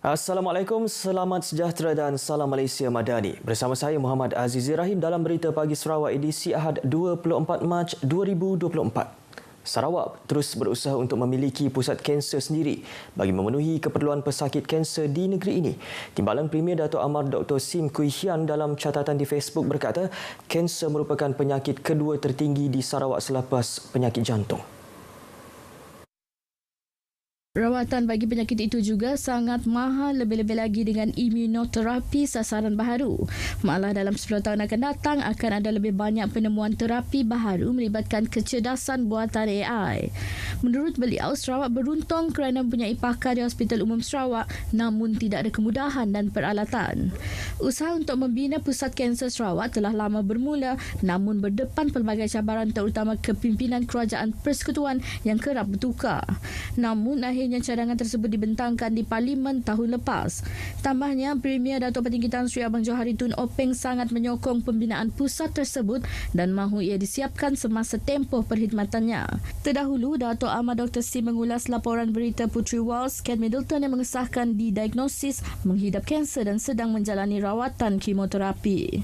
Assalamualaikum, selamat sejahtera dan salam Malaysia Madani. Bersama saya Muhammad Azizi Rahim dalam Berita Pagi Sarawak edisi Ahad 24 Mac 2024. Sarawak terus berusaha untuk memiliki pusat kanser sendiri bagi memenuhi keperluan pesakit kanser di negeri ini. Timbalan Premier Dato' Amar Dr. Sim Kui Hian dalam catatan di Facebook berkata, kanser merupakan penyakit kedua tertinggi di Sarawak selepas penyakit jantung. Rawatan bagi penyakit itu juga sangat mahal, lebih-lebih lagi dengan imunoterapi sasaran baharu. Malah dalam 10 tahun akan datang akan ada lebih banyak penemuan terapi baharu melibatkan kecerdasan buatan AI. Menurut beliau, Sarawak beruntung kerana mempunyai pakar di Hospital Umum Sarawak namun tidak ada kemudahan dan peralatan. Usaha untuk membina Pusat Kanser Sarawak telah lama bermula namun berdepan pelbagai cabaran terutama kepimpinan kerajaan persekutuan yang kerap bertukar. Namun akhirnya cadangan tersebut dibentangkan di Parlimen tahun lepas. Tambahnya, Premier Dato' Petinggi Tan Sri Abang Johari Tun Openg sangat menyokong pembinaan pusat tersebut dan mahu ia disiapkan semasa tempoh perkhidmatannya. Terdahulu, Dato' Ahmad Dr. Sim mengulas laporan berita Puteri Wals, Ken Middleton yang mengesahkan didiagnosis menghidap kanser dan sedang menjalani rawatan kemoterapi.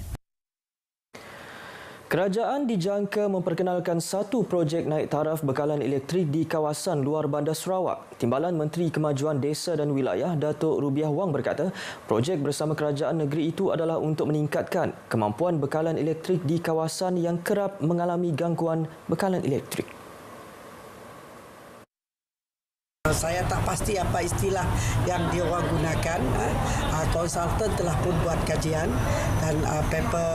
Kerajaan dijangka memperkenalkan satu projek naik taraf bekalan elektrik di kawasan luar bandar Sarawak. Timbalan Menteri Kemajuan Desa dan Wilayah Datuk Rubiah Wang berkata, projek bersama kerajaan negeri itu adalah untuk meningkatkan kemampuan bekalan elektrik di kawasan yang kerap mengalami gangguan bekalan elektrik. Saya tak pasti apa istilah yang diorang gunakan. Konsultan telah pun buat kajian dan paper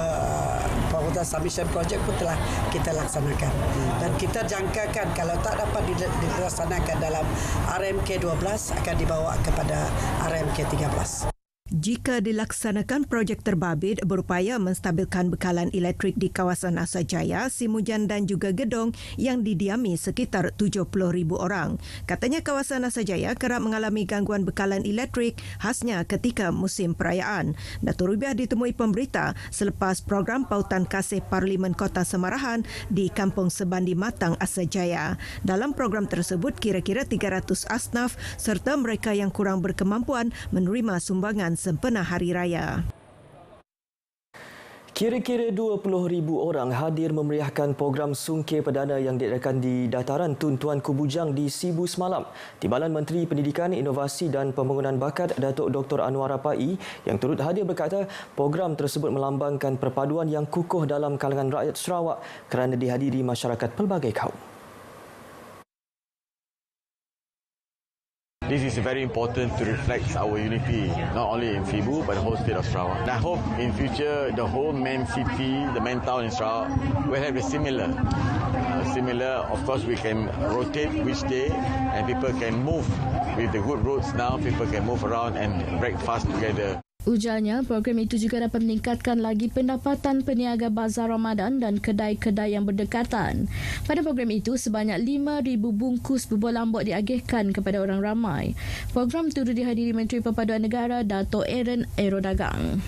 proposal submission project pun telah kita laksanakan. Dan kita jangkakan kalau tak dapat dilaksanakan dalam RMK 12 akan dibawa kepada RMK 13. Jika dilaksanakan projek terbabit berupaya menstabilkan bekalan elektrik di kawasan Asajaya, Simujan dan juga Gedong yang didiami sekitar 70,000 orang. Katanya kawasan Asajaya kerap mengalami gangguan bekalan elektrik khasnya ketika musim perayaan. Datuk Rubiah ditemui pemberita selepas program pautan kasih Parlimen Kota Semarahan di Kampung Sebandi Matang, Asajaya. Dalam program tersebut, kira-kira 300 asnaf serta mereka yang kurang berkemampuan menerima sumbangan sempena Hari Raya. Kira-kira 20,000 orang hadir memeriahkan program sungkir perdana yang diadakan di Dataran Tun Tuanku Bujang di Sibu semalam. Timbalan Menteri Pendidikan, Inovasi dan Pembangunan Bakat Datuk Dr. Anwar Rapai yang turut hadir berkata, program tersebut melambangkan perpaduan yang kukuh dalam kalangan rakyat Sarawak kerana dihadiri masyarakat pelbagai kaum. This is very important to reflect our unity, not only in Sibu but the whole state of Sarawak. And I hope in future the whole main city, the main town in Sarawak will have a similar. Of course, we can rotate which day and people can move with the good roads now. People can move around and break fast together. Ujarnya, program itu juga dapat meningkatkan lagi pendapatan peniaga bazar Ramadan dan kedai-kedai yang berdekatan. Pada program itu, sebanyak 5,000 bungkus bubur lambuk diagihkan kepada orang ramai. Program turut dihadiri Menteri Perpaduan Negara Dato' Aaron Aerodagang.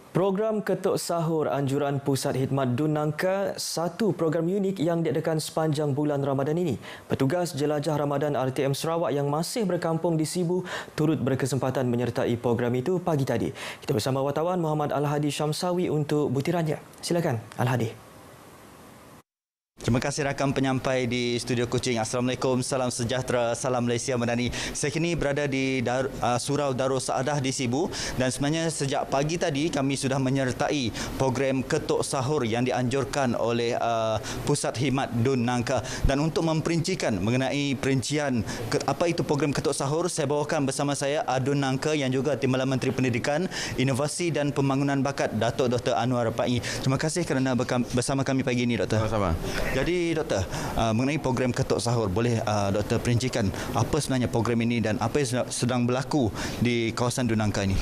Program Ketuk Sahur Anjuran Pusat Khidmat Dun Nangka, satu program unik yang diadakan sepanjang bulan Ramadan ini. Petugas Jelajah Ramadan RTM Sarawak yang masih berkampung di Sibu turut berkesempatan menyertai program itu pagi tadi. Kita bersama wartawan Muhammad Al-Hadi Syamsawi untuk butirannya. Silakan Al-Hadi. Terima kasih rakan penyampai di studio Kuching. Assalamualaikum, salam sejahtera, salam Malaysia Madani. Saya kini berada di Surau Darul Saadah di Sibu dan sebenarnya sejak pagi tadi kami sudah menyertai program Ketuk Sahur yang dianjurkan oleh Pusat Khidmat Dun Nangka. Dan untuk memperincikan mengenai perincian apa itu program Ketuk Sahur, saya bawakan bersama saya Dun Nangka yang juga Timbalan Menteri Pendidikan, Inovasi dan Pembangunan Bakat Datuk Dr. Anwar Rapai. Terima kasih kerana bersama kami pagi ini, Doktor. Sama-sama. Jadi Doktor, mengenai program Ketuk Sahur, boleh Doktor perincikan apa sebenarnya program ini dan apa yang sedang berlaku di kawasan Dun Nangka ini?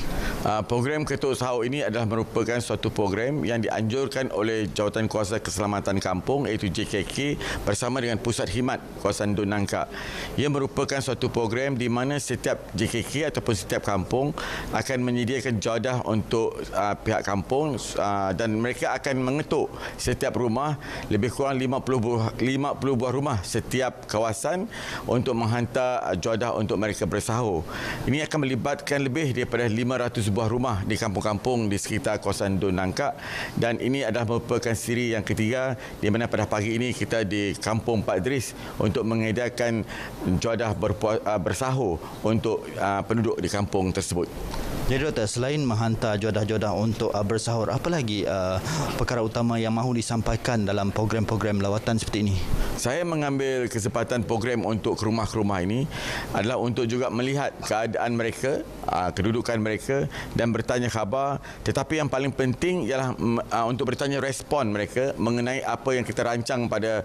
Program Ketuk Sahur ini adalah merupakan suatu program yang dianjurkan oleh Jawatan Kuasa Keselamatan Kampung iaitu JKK bersama dengan Pusat Khidmat kawasan Dun Nangka. Ia merupakan suatu program di mana setiap JKK ataupun setiap kampung akan menyediakan jawadah untuk pihak kampung dan mereka akan mengetuk setiap rumah lebih kurang 50 buah rumah setiap kawasan untuk menghantar juadah untuk mereka bersahur. Ini akan melibatkan lebih daripada 500 buah rumah di kampung-kampung di sekitar kawasan Dun Nangkak, dan ini adalah merupakan siri yang ketiga di mana pada pagi ini kita di Kampung Pak Idris untuk mengedarkan juadah bersahur untuk penduduk di kampung tersebut. Jadi Doktor, selain menghantar juadah-juadah untuk bersahur, apa lagi perkara utama yang mahu disampaikan dalam program-program lawatan seperti ini? Saya mengambil kesempatan program untuk ke rumah-rumah ini adalah untuk juga melihat keadaan mereka, kedudukan mereka dan bertanya khabar. Tetapi yang paling penting ialah untuk bertanya respon mereka mengenai apa yang kita rancang pada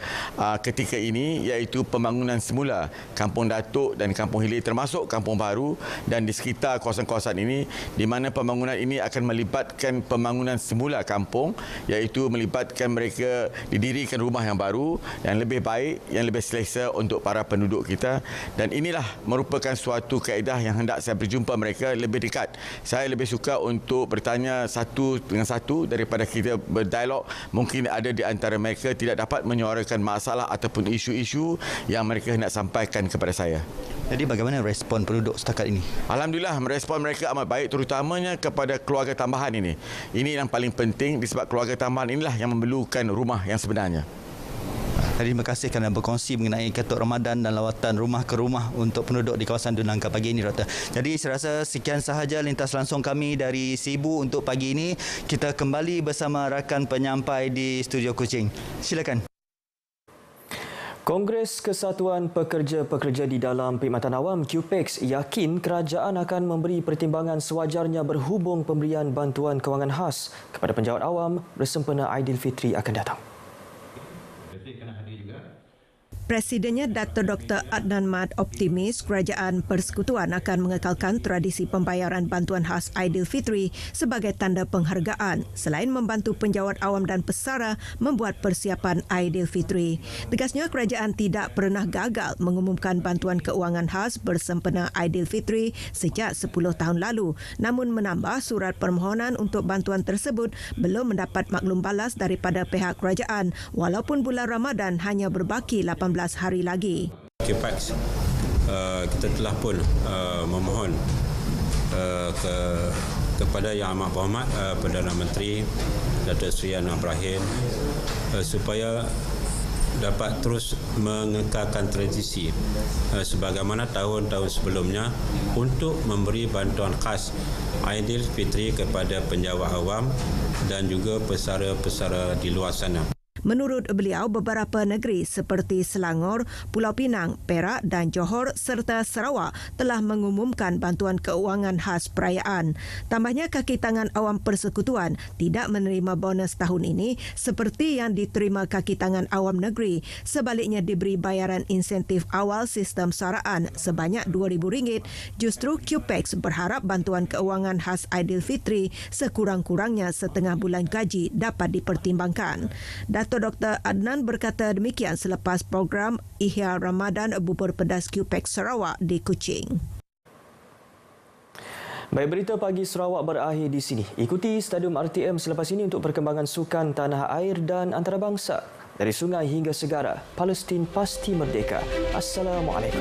ketika ini, iaitu pembangunan semula Kampung Datuk dan Kampung Hilir termasuk Kampung Baru dan di sekitar kawasan-kawasan ini, di mana pembangunan ini akan melibatkan pembangunan semula kampung, iaitu melibatkan mereka didirikan rumah yang baru, yang lebih baik, yang lebih selesa untuk para penduduk kita. Dan inilah merupakan suatu kaedah yang hendak saya berjumpa mereka lebih dekat. Saya lebih suka untuk bertanya satu dengan satu daripada kita berdialog. Mungkin ada di antara mereka tidak dapat menyuarakan masalah ataupun isu-isu yang mereka hendak sampaikan kepada saya. Jadi bagaimana respon penduduk setakat ini? Alhamdulillah, respon mereka amat baik, terutamanya kepada keluarga tambahan ini. Ini yang paling penting disebab keluarga tambahan inilah yang memerlukan rumah yang sebenarnya. Terima kasih kerana berkongsi mengenai Ketuk Ramadan dan lawatan rumah ke rumah untuk penduduk di kawasan Dun Nangkak pagi ini, Doktor. Jadi saya rasa sekian sahaja lintas langsung kami dari Sibu untuk pagi ini. Kita kembali bersama rakan penyampai di Studio Kuching. Silakan. Kongres Kesatuan Pekerja-Pekerja di dalam Perkhidmatan Awam QPEX yakin kerajaan akan memberi pertimbangan sewajarnya berhubung pemberian bantuan kewangan khas kepada penjawat awam bersempena Aidilfitri akan datang. Presidennya Dato' Dr. Adnan Mat optimis Kerajaan Persekutuan akan mengekalkan tradisi pembayaran bantuan khas Aidilfitri sebagai tanda penghargaan selain membantu penjawat awam dan pesara membuat persiapan Aidilfitri. Tegasnya kerajaan tidak pernah gagal mengumumkan bantuan keuangan khas bersempena Aidilfitri sejak 10 tahun lalu, namun menambah surat permohonan untuk bantuan tersebut belum mendapat maklum balas daripada pihak kerajaan walaupun bulan Ramadan hanya berbaki 18 hari lagi. QPEX kita telah pun memohon kepada Yang Amat Berhormat Perdana Menteri Datuk Seri Anwar Ibrahim supaya dapat terus mengekalkan tradisi sebagaimana tahun-tahun sebelumnya untuk memberi bantuan khas Aidilfitri kepada penjawat awam dan juga pesara-pesara di luar sana. Menurut beliau, beberapa negeri seperti Selangor, Pulau Pinang, Perak dan Johor serta Sarawak telah mengumumkan bantuan keuangan khas perayaan. Tambahnya, kaki tangan awam persekutuan tidak menerima bonus tahun ini seperti yang diterima kaki tangan awam negeri. Sebaliknya diberi bayaran insentif awal sistem saraan sebanyak RM2,000. Justru QPEX berharap bantuan keuangan khas Aidilfitri sekurang-kurangnya setengah bulan gaji dapat dipertimbangkan. Dr. Adnan berkata demikian selepas program Ihya Ramadan bubur pedas QPEX Sarawak di Kuching. Baik, berita pagi Sarawak berakhir di sini. Ikuti Stadium RTM selepas ini untuk perkembangan sukan tanah air dan antarabangsa. Dari sungai hingga segara, Palestin pasti merdeka. Assalamualaikum.